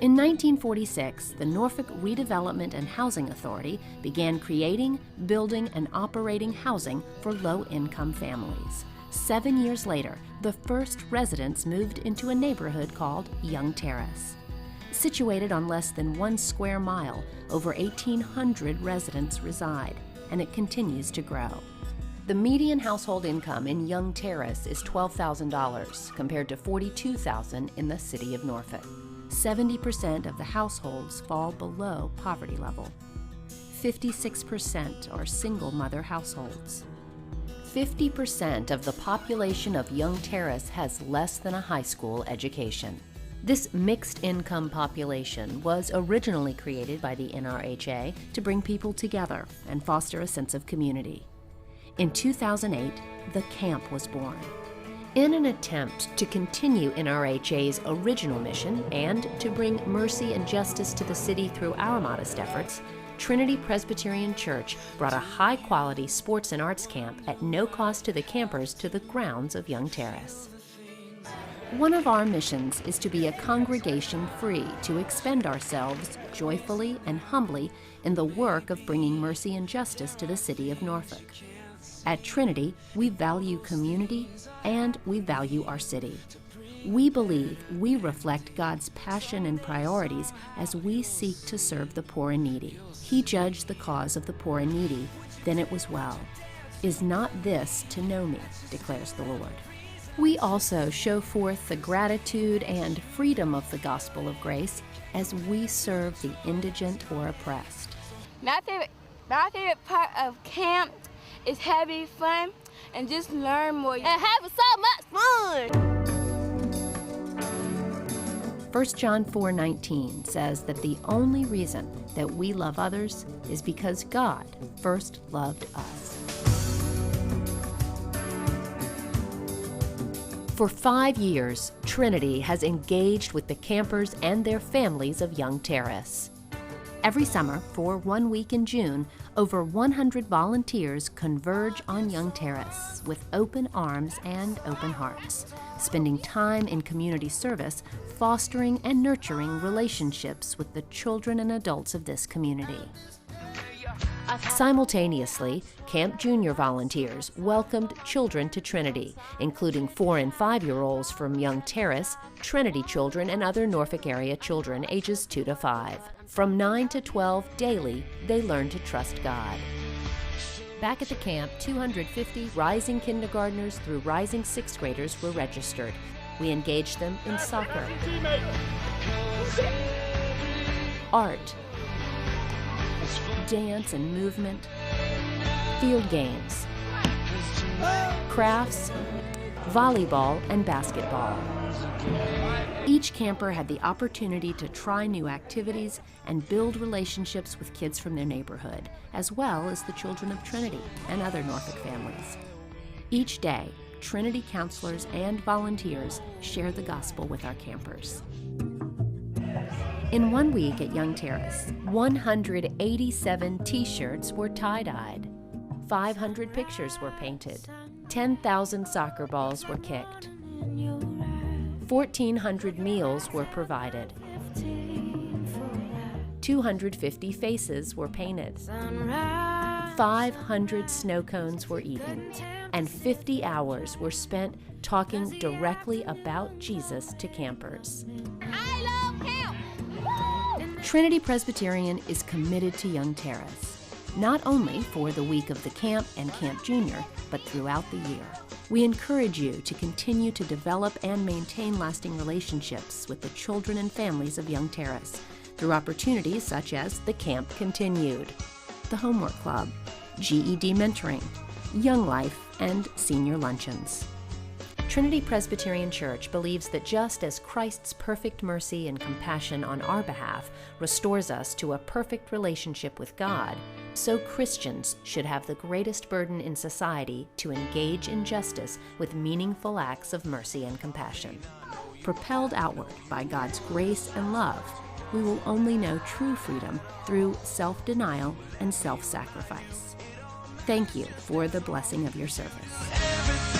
In 1946, the Norfolk Redevelopment and Housing Authority began creating, building, and operating housing for low-income families. 7 years later, the first residents moved into a neighborhood called Young Terrace. Situated on less than 1 square mile, over 1,800 residents reside, and it continues to grow. The median household income in Young Terrace is $12,000 compared to $42,000 in the city of Norfolk. 70% of the households fall below poverty level. 56% are single-mother households. 50% of the population of Young Terrace has less than a high school education. This mixed-income population was originally created by the NRHA to bring people together and foster a sense of community. In 2008, the camp was born. In an attempt to continue NRHA's original mission and to bring mercy and justice to the city through our modest efforts, Trinity Presbyterian Church brought a high-quality sports and arts camp at no cost to the campers to the grounds of Young Terrace. One of our missions is to be a congregation free to expend ourselves joyfully and humbly in the work of bringing mercy and justice to the city of Norfolk. At Trinity, we value community and we value our city. We believe we reflect God's passion and priorities as we seek to serve the poor and needy. He judged the cause of the poor and needy, then it was well. Is not this to know me, declares the Lord. We also show forth the gratitude and freedom of the gospel of grace as we serve the indigent or oppressed. My favorite part of camp is having fun and just learn more and having so much fun. 1 John 4:19 says that the only reason that we love others is because God first loved us. For 5 years, Trinity has engaged with the campers and their families of Young Terrace. Every summer, for 1 week in June, over 100 volunteers converge on Young Terrace with open arms and open hearts, spending time in community service, fostering and nurturing relationships with the children and adults of this community. Simultaneously, Camp Junior volunteers welcomed children to Trinity, including 4- and 5-year-olds from Young Terrace, Trinity children, and other Norfolk area children ages 2 to 5. From 9 to 12 daily, they learn to trust God. Back at the camp, 250 rising kindergartners through rising 6th graders were registered. We engaged them in soccer, art, dance and movement, field games, crafts, volleyball, and basketball. Each camper had the opportunity to try new activities and build relationships with kids from their neighborhood, as well as the children of Trinity and other Norfolk families. Each day, Trinity counselors and volunteers share the gospel with our campers. In 1 week at Young Terrace, 187 t-shirts were tie-dyed, 500 pictures were painted, 10,000 soccer balls were kicked, 1,400 meals were provided, 250 faces were painted, 500 snow cones were eaten, and 50 hours were spent talking directly about Jesus to campers. I love camp! Trinity Presbyterian is committed to Young Terrace, not only for the week of the camp and Camp Junior, but throughout the year. We encourage you to continue to develop and maintain lasting relationships with the children and families of Young Terrace through opportunities such as the Camp Continued, the Homework Club, GED Mentoring, Young Life, and Senior Luncheons. Trinity Presbyterian Church believes that just as Christ's perfect mercy and compassion on our behalf restores us to a perfect relationship with God, so Christians should have the greatest burden in society to engage in justice with meaningful acts of mercy and compassion. Propelled outward by God's grace and love, we will only know true freedom through self-denial and self-sacrifice. Thank you for the blessing of your service.